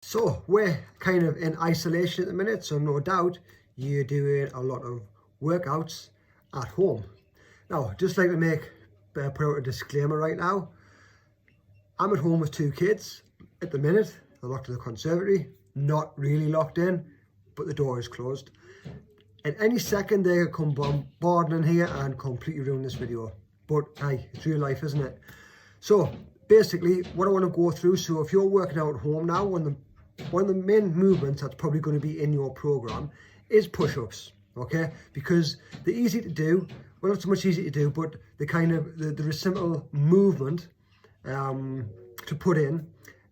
So we're kind of in isolation at the minute, so no doubt you're doing a lot of workouts at home. Now, just like to put out a disclaimer right now, I'm at home with 2 kids at the minute. They're locked in the conservatory, not really locked in, but the door is closed. At any second they could come bombarding in here and completely ruin this video. But hey, it's real life, isn't it? So basically what I want to go through, so if you're working out at home now, one of the main movements that's probably going to be in your program is push-ups, okay? Because they're easy to do, well, not so much easy to do, but they're a simple movement to put in,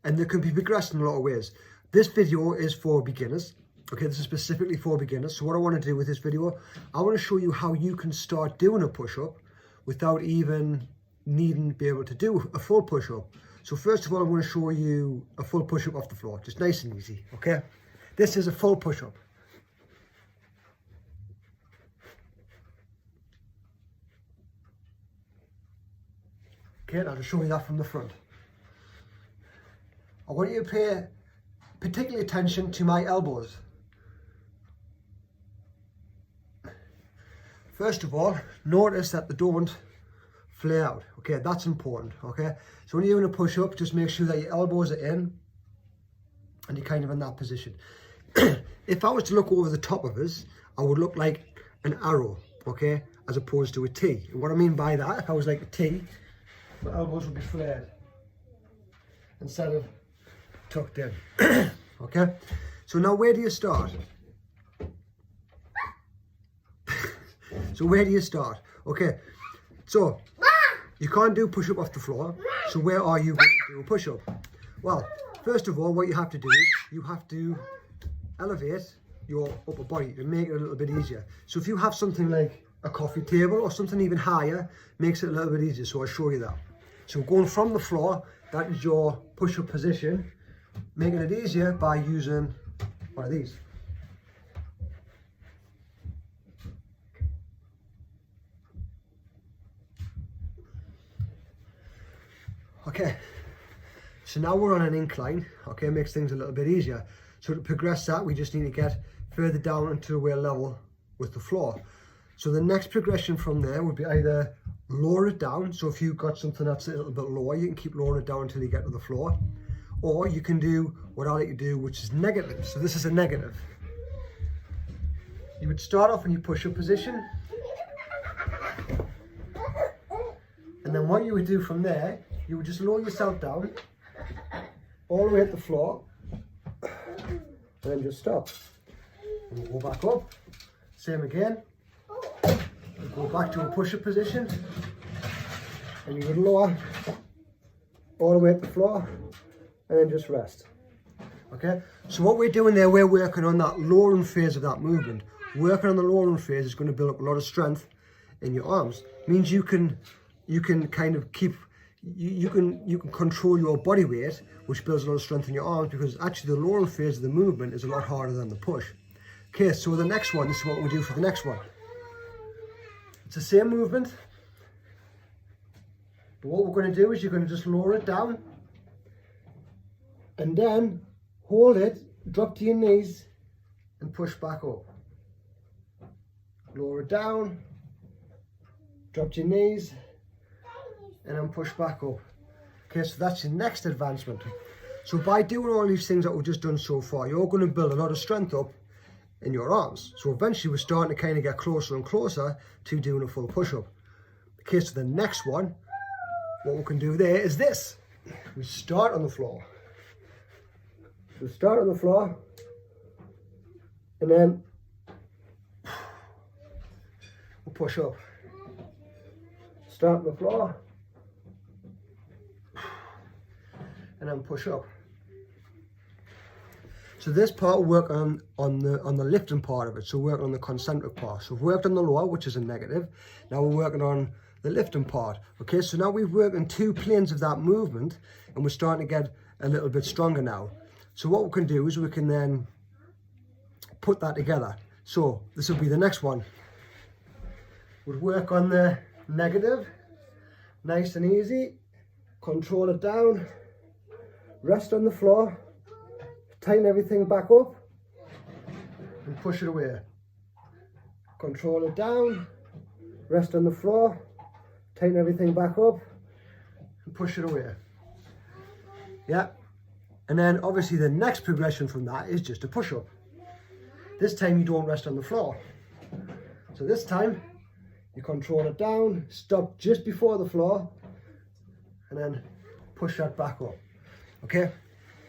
and they can be progressed in a lot of ways. This video is for beginners, okay? This is specifically for beginners. So what I want to do with this video, I want to show you how you can start doing a push-up without even needing to be able to do a full push-up. So first of all, I'm going to show you a full push-up off the floor, just nice and easy, okay? This is a full push-up. Okay, I'll just show you that from the front. I want you to pay particular attention to my elbows. First of all, notice that they don't flare out, okay? That's important, okay? So when you're doing a push-up, just make sure that your elbows are in and you're kind of in that position. If I was to look over the top of us, I would look like an arrow, okay? As opposed to a T. And what I mean by that, if I was like a T, my elbows would be flared instead of tucked in, okay? So now where do you start? Okay, so you can't do push-up off the floor, so where are you going to do a push-up? Well, first of all, what you have to do is you have to elevate your upper body and make it a little bit easier. So if you have something like a coffee table or something even higher, makes it a little bit easier, so I'll show you that. So going from the floor, that is your push-up position, making it easier by using one of these. Okay, so now we're on an incline, okay, makes things a little bit easier. So to progress that, we just need to get further down until we're level with the floor. So the next progression from there would be either lower it down, so if you've got something that's a little bit lower, you can keep lowering it down until you get to the floor. Or you can do what I like to do, which is negative. So this is a negative. You would start off in your push-up position. And then what you would do from there, you would just lower yourself down all the way at the floor and then just stop. And we'll go back up. Same again. And go back to a push-up position. And you would lower all the way at the floor and then just rest. Okay? So what we're doing there, we're working on that lowering phase of that movement. Working on the lowering phase is going to build up a lot of strength in your arms. It means you can kind of keep, you can control your body weight, which builds a lot of strength in your arms, because actually the lowering phase of the movement is a lot harder than the push. Okay, so the next one, this is what we do for the next one. It's the same movement, but what we're going to do is you're going to just lower it down and then hold it, drop to your knees and push back up. Lower it down, drop to your knees, and then push back up. Okay, so that's your next advancement. So by doing all these things that we've just done so far, you're going to build a lot of strength up in your arms. So eventually we're starting to kind of get closer and closer to doing a full push-up. Okay, so the next one, what we can do there is this. We start on the floor. So start on the floor, and then we'll push up. Start on the floor, and then push up. So this part will work on the lifting part of it, so working on the concentric part. So we've worked on the lower, which is a negative. Now we're working on the lifting part. Okay, so now we've worked on 2 planes of that movement, and we're starting to get a little bit stronger now. So what we can do is we can then put that together. So this will be the next one. We'll work on the negative, nice and easy. Control it down, rest on the floor, tighten everything back up and push it away. Control it down, rest on the floor, tighten everything back up and push it away. Yeah, and then obviously the next progression from that is just a push-up. This time you don't rest on the floor. So this time you control it down, stop just before the floor, and then push that back up. Okay,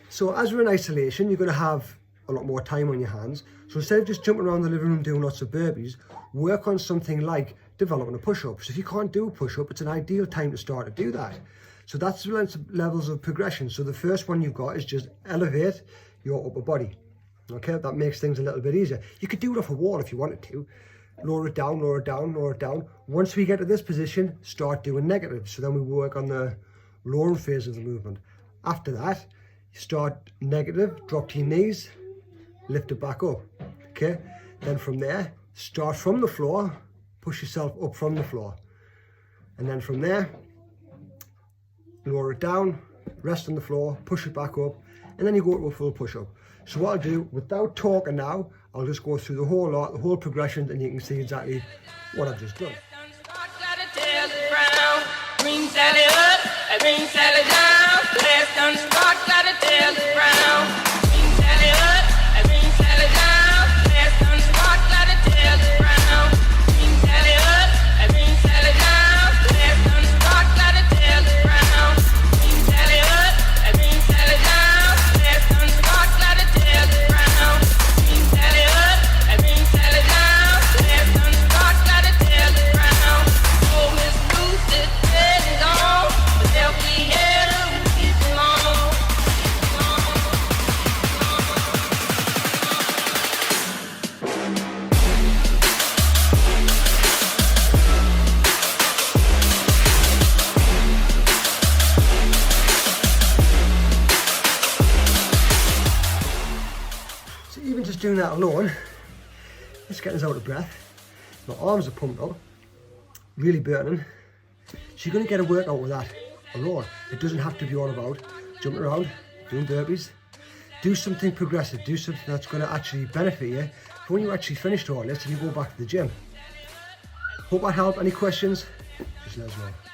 so as we're in isolation, you're going to have a lot more time on your hands. So instead of just jumping around the living room doing lots of burpees, work on something like developing a push-up. So if you can't do a push-up, it's an ideal time to start to do that. So that's the levels of progression. So the first one you've got is just elevate your upper body. Okay, that makes things a little bit easier. You could do it off a wall if you wanted to. Lower it down, lower it down, lower it down. Once we get to this position, start doing negative. So then we work on the lowering phase of the movement. After that, you start negative, drop to your knees, lift it back up. Okay, then from there, start from the floor, push yourself up from the floor. And then from there, lower it down, rest on the floor, push it back up, and then you go to a full push-up. So what I'll do, without talking now, I'll just go through the whole lot, the whole progression, and you can see exactly what I've just done. Green Sally up, green Sally down, last done start, gotta tell the ground. Green Sally up, green Sally down, last done start, gotta tell the ground. Green Sally up, green Sally down, last done start, gotta tell the ground. Green Sally up, green Sally down, last done start, gotta tell the ground. Green Sally up, green Sally down, last done start, gotta tell the ground. Oh, Miss Lucy, so even just doing that alone, it's getting us out of breath. My arms are pumped up, really burning. So you're going to get a workout with that alone. It doesn't have to be all about jumping around, doing burpees. Do something progressive, do something that's going to actually benefit you for when you actually finish all this and you go back to the gym. Hope that helped. Any questions? Just let us know.